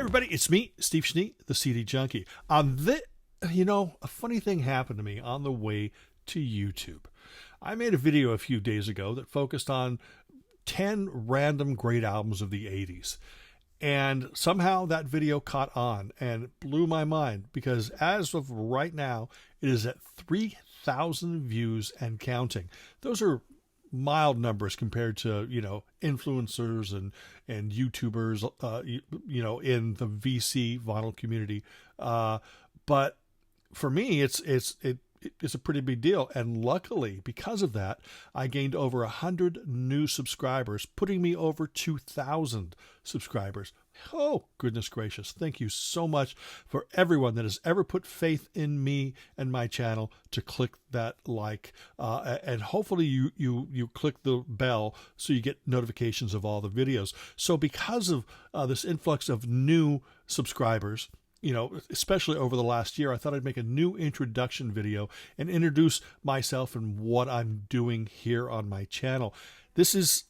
everybody, it's me, Steve Schnee, the CD Junkie. A funny thing happened to me on the way to YouTube. I made a video a few days ago that focused on 10 random great albums of the 80s. And somehow that video caught on and it blew my mind because as of right now, it is at 3,000 views and counting. Those are mild numbers compared to, influencers and YouTubers, in the VC vinyl community. But for me, it's a pretty big deal. And luckily, because of that, I gained over 100 new subscribers, putting me over 2,000 subscribers. Oh, goodness gracious. Thank you so much for everyone that has ever put faith in me and my channel to click that like. And hopefully you click the bell so you get notifications of all the videos. So because of this influx of new subscribers, especially over the last year, I thought I'd make a new introduction video and introduce myself and what I'm doing here on my channel. This is,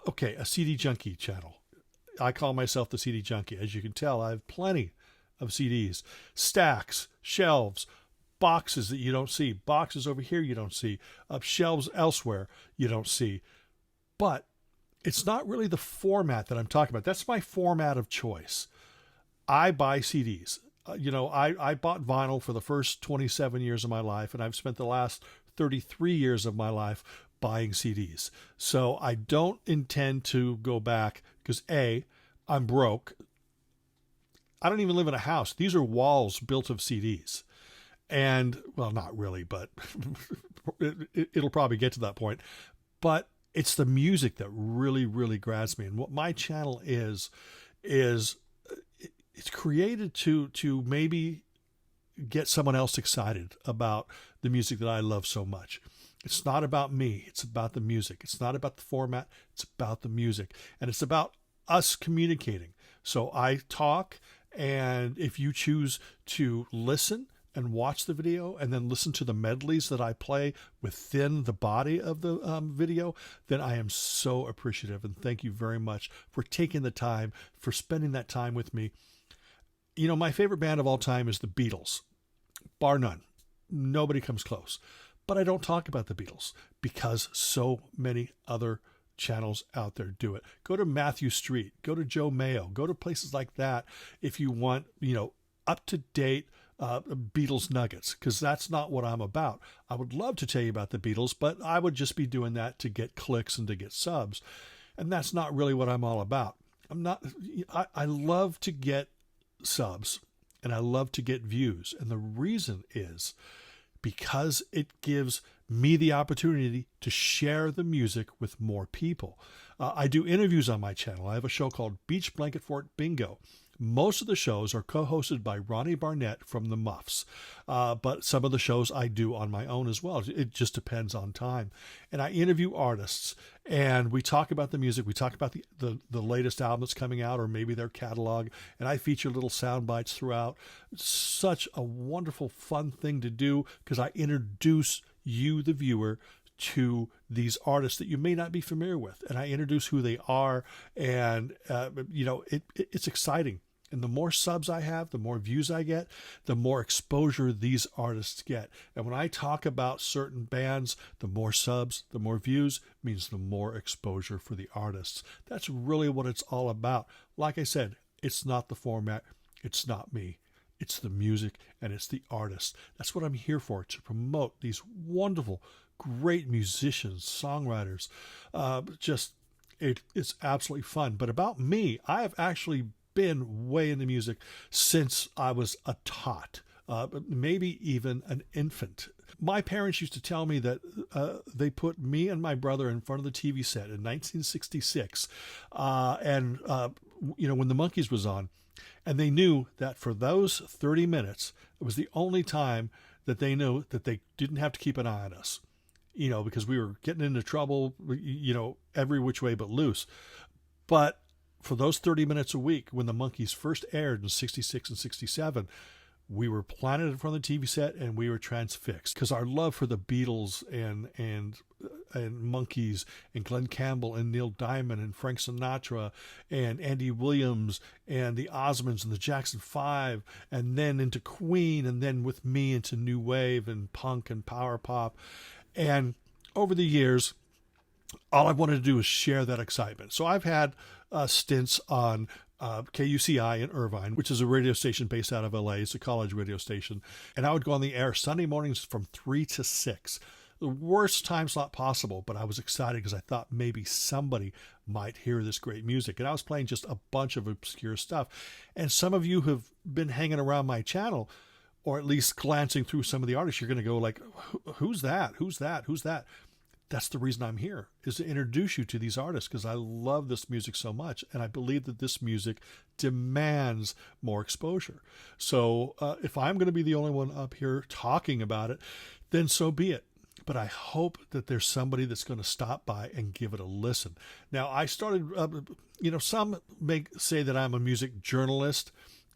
a CD Junkie channel. I call myself the CD Junkie. As you can tell, I have plenty of CDs, stacks, shelves, boxes that you don't see, boxes over here you don't see, shelves elsewhere you don't see. But it's not really the format that I'm talking about. That's my format of choice. I buy CDs. I bought vinyl for the first 27 years of my life, and I've spent the last 33 years of my life buying CDs. So I don't intend to go back because A, I'm broke. I don't even live in a house. These are walls built of CDs. And, well, not really, but it'll probably get to that point. But it's the music that really, really grabs me. And what my channel is it's created to maybe get someone else excited about the music that I love so much. It's not about me. It's about the music. It's not about the format. It's about the music. And it's about us communicating. So I talk, and if you choose to listen and watch the video and then listen to the medleys that I play within the body of the video, then I am so appreciative. And thank you very much for taking the time, for spending that time with me. My favorite band of all time is the Beatles, bar none. Nobody comes close. But I don't talk about the Beatles because so many other channels out there do it. Go to Matthew Street, go to Joe Mayo, go to places like that if you want, up-to-date Beatles nuggets, because that's not what I'm about. I would love to tell you about the Beatles, but I would just be doing that to get clicks and to get subs. And that's not really what I'm all about. I love to get subs and I love to get views. And the reason is because it gives me the opportunity to share the music with more people. I do interviews on my channel. I have a show called Beach Blanket Fort Bingo. Most of the shows are co-hosted by Ronnie Barnett from the Muffs, but some of the shows I do on my own as well. It just depends on time. And I interview artists, and we talk about the music. We talk about the latest album that's coming out, or maybe their catalog, and I feature little sound bites throughout. It's such a wonderful, fun thing to do because I introduce you, the viewer, to these artists that you may not be familiar with, and I introduce who they are, and it's exciting. And the more subs I have, the more views I get, the more exposure these artists get. And when I talk about certain bands, the more subs, the more views means the more exposure for the artists. That's really what it's all about. Like I said, it's not the format. It's not me. It's the music and it's the artists. That's what I'm here for, to promote these wonderful, great musicians, songwriters. It's absolutely fun. But about me, I have actually been way into music since I was a tot, maybe even an infant. My parents used to tell me that they put me and my brother in front of the TV set in 1966, when the Monkees was on, and they knew that for those 30 minutes, it was the only time that they knew that they didn't have to keep an eye on us, because we were getting into trouble, every which way but loose. But for those 30 minutes a week, when the Monkees first aired in 66 and 67, we were planted in front of the TV set and we were transfixed because our love for the Beatles and Monkees and Glenn Campbell and Neil Diamond and Frank Sinatra and Andy Williams and the Osmonds and the Jackson 5 and then into Queen and then with me into New Wave and punk and power pop. And over the years, all I wanted to do was share that excitement. So I've had stints on KUCI in Irvine, which is a radio station based out of LA. It's a college radio station. And I would go on the air Sunday mornings from 3 to 6. The worst time slot possible, but I was excited because I thought maybe somebody might hear this great music. And I was playing just a bunch of obscure stuff. And some of you have been hanging around my channel, or at least glancing through some of the artists. You're going to go like, who's that? Who's that? Who's that? That's the reason I'm here, is to introduce you to these artists because I love this music so much. And I believe that this music demands more exposure. So if I'm going to be the only one up here talking about it, then so be it. But I hope that there's somebody that's going to stop by and give it a listen. Now, I started, some may say that I'm a music journalist.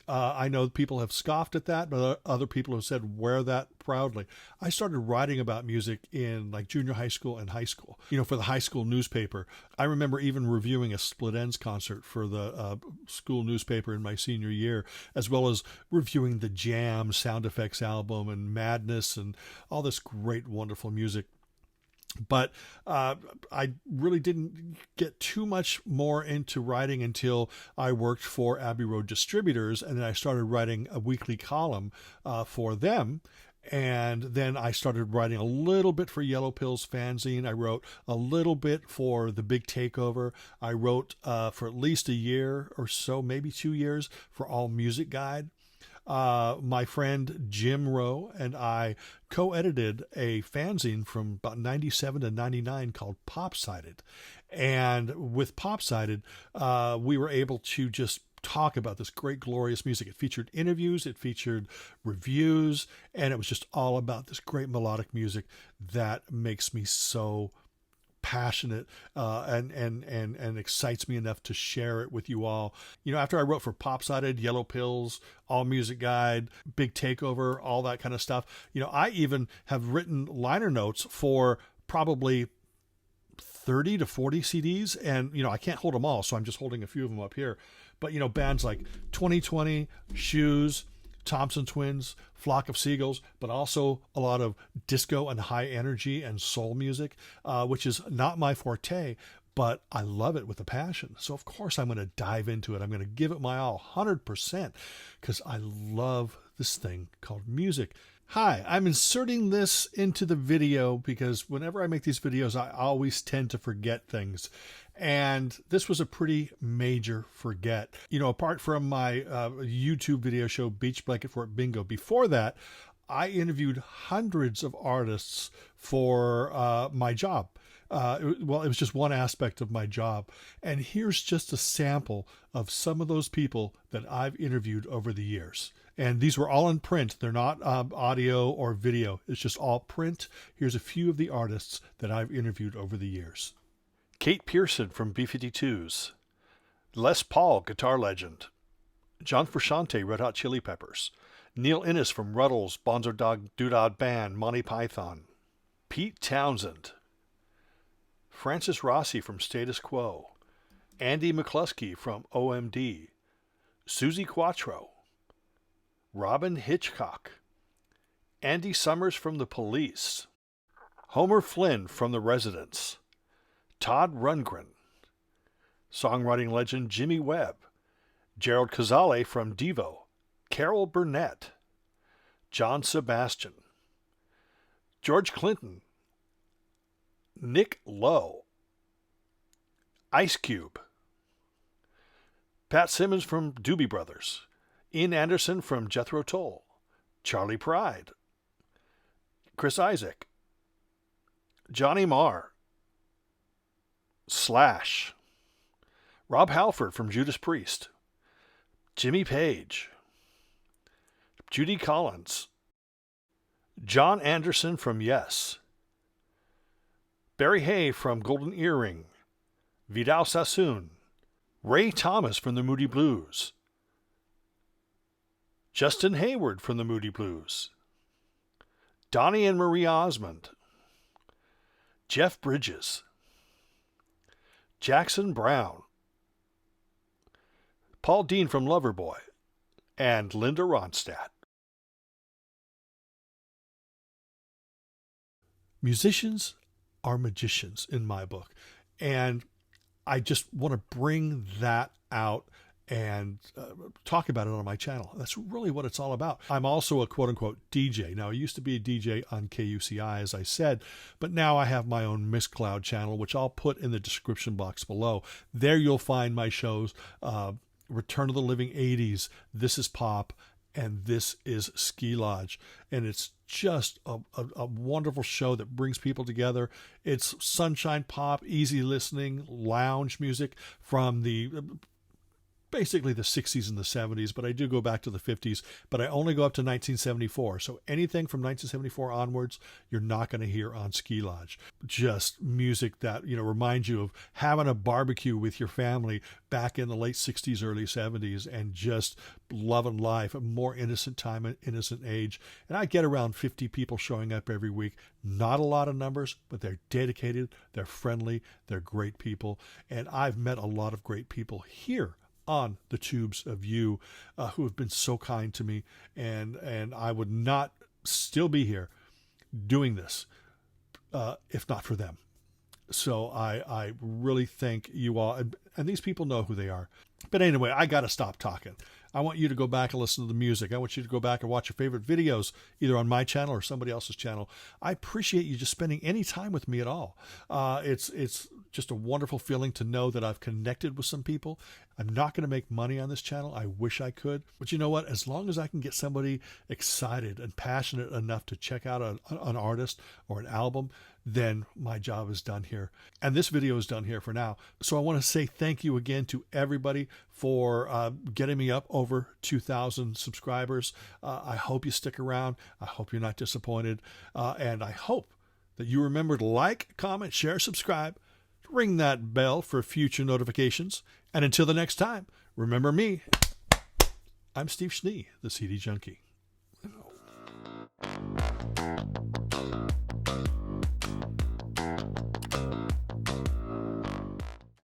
I know people have scoffed at that, but other people have said, wear that proudly. I started writing about music in like junior high school and high school, for the high school newspaper. I remember even reviewing a Split Enz concert for the school newspaper in my senior year, as well as reviewing the Jam sound effects album and Madness and all this great, wonderful music. But I really didn't get too much more into writing until I worked for Abbey Road Distributors, and then I started writing a weekly column for them. And then I started writing a little bit for Yellow Pills fanzine. I wrote a little bit for The Big Takeover. I wrote for at least a year or so, maybe 2 years, for All Music Guide. My friend Jim Rowe and I co-edited a fanzine from about 97 to 99 called Pop-Sided. And with Pop-Sided, we were able to just talk about this great, glorious music. It featured interviews, it featured reviews, and it was just all about this great melodic music that makes me so passionate and excites me enough to share it with you all. After I wrote for Pop-Sided, Yellow Pills, All Music Guide, Big Takeover, all that kind of stuff, I even have written liner notes for probably 30 to 40 CDs, and I can't hold them all, so I'm just holding a few of them up here. But bands like 2020, Shoes, Thompson Twins, Flock of Seagulls, but also a lot of disco and high energy and soul music, which is not my forte, but I love it with a passion. So of course I'm going to dive into it. I'm going to give it my all, 100%, because I love this thing called music. Hi, I'm inserting this into the video because whenever I make these videos, I always tend to forget things. And this was a pretty major forget. Apart from my YouTube video show, Beach Blanket Fort Bingo, before that, I interviewed hundreds of artists for my job. It was just one aspect of my job. And here's just a sample of some of those people that I've interviewed over the years. And these were all in print. They're not audio or video. It's just all print. Here's a few of the artists that I've interviewed over the years. Kate Pearson from B-52s. Les Paul, guitar legend. John Frusciante, Red Hot Chili Peppers. Neil Innes from Ruddles, Bonzo Dog Doodad Band, Monty Python. Pete Townsend. Francis Rossi from Status Quo. Andy McCluskey from OMD. Suzi Quatro. Robin Hitchcock. Andy Summers from The Police. Homer Flynn from The Residents. Todd Rundgren. Songwriting legend Jimmy Webb. Gerald Cazale from Devo. Carol Burnett. John Sebastian. George Clinton. Nick Lowe. Ice Cube. Pat Simmons from Doobie Brothers. Ian Anderson from Jethro Tull. Charlie Pride. Chris Isaak. Johnny Marr. Slash. Rob Halford from Judas Priest. Jimmy Page. Judy Collins. John Anderson from Yes. Barry Hay from Golden Earring. Vidal Sassoon. Ray Thomas from the Moody Blues. Justin Hayward from the Moody Blues, Donnie and Marie Osmond, Jeff Bridges, Jackson Brown, Paul Dean from Loverboy, and Linda Ronstadt. Musicians are magicians in my book, and I just want to bring that out and talk about it on my channel. That's really what it's all about. I'm also a quote-unquote DJ. Now, I used to be a DJ on KUCI, as I said, but now I have my own Mixcloud channel, which I'll put in the description box below. There you'll find my shows, Return of the Living 80s, This is Pop, and This is Ski Lodge. And it's just a wonderful show that brings people together. It's sunshine pop, easy listening, lounge music from the basically the 60s and the 70s, but I do go back to the 50s, but I only go up to 1974. So anything from 1974 onwards, you're not going to hear on Ski Lodge. Just music that, you know, reminds you of having a barbecue with your family back in the late 60s, early 70s, and just loving life, a more innocent time, an innocent age. And I get around 50 people showing up every week. Not a lot of numbers, but they're dedicated, they're friendly, they're great people. And I've met a lot of great people here on the tubes of you who have been so kind to me, and I would not still be here doing this if not for them. So I really thank you all, and these people know who they are. But anyway, I got to stop talking. I want you to go back and listen to the music. I want you to go back and watch your favorite videos, either on my channel or somebody else's channel. I appreciate you just spending any time with me at all. It's just a wonderful feeling to know that I've connected with some people. I'm not going to make money on this channel. I wish I could. But you know what? As long as I can get somebody excited and passionate enough to check out an artist or an album, then my job is done here. And this video is done here for now. So I want to say thank you again to everybody for getting me up over 2,000 subscribers. I hope you stick around. I hope you're not disappointed. And I hope that you remember to like, comment, share, subscribe, ring that bell for future notifications. And until the next time, remember me. I'm Steve Schnee, the CD Junkie.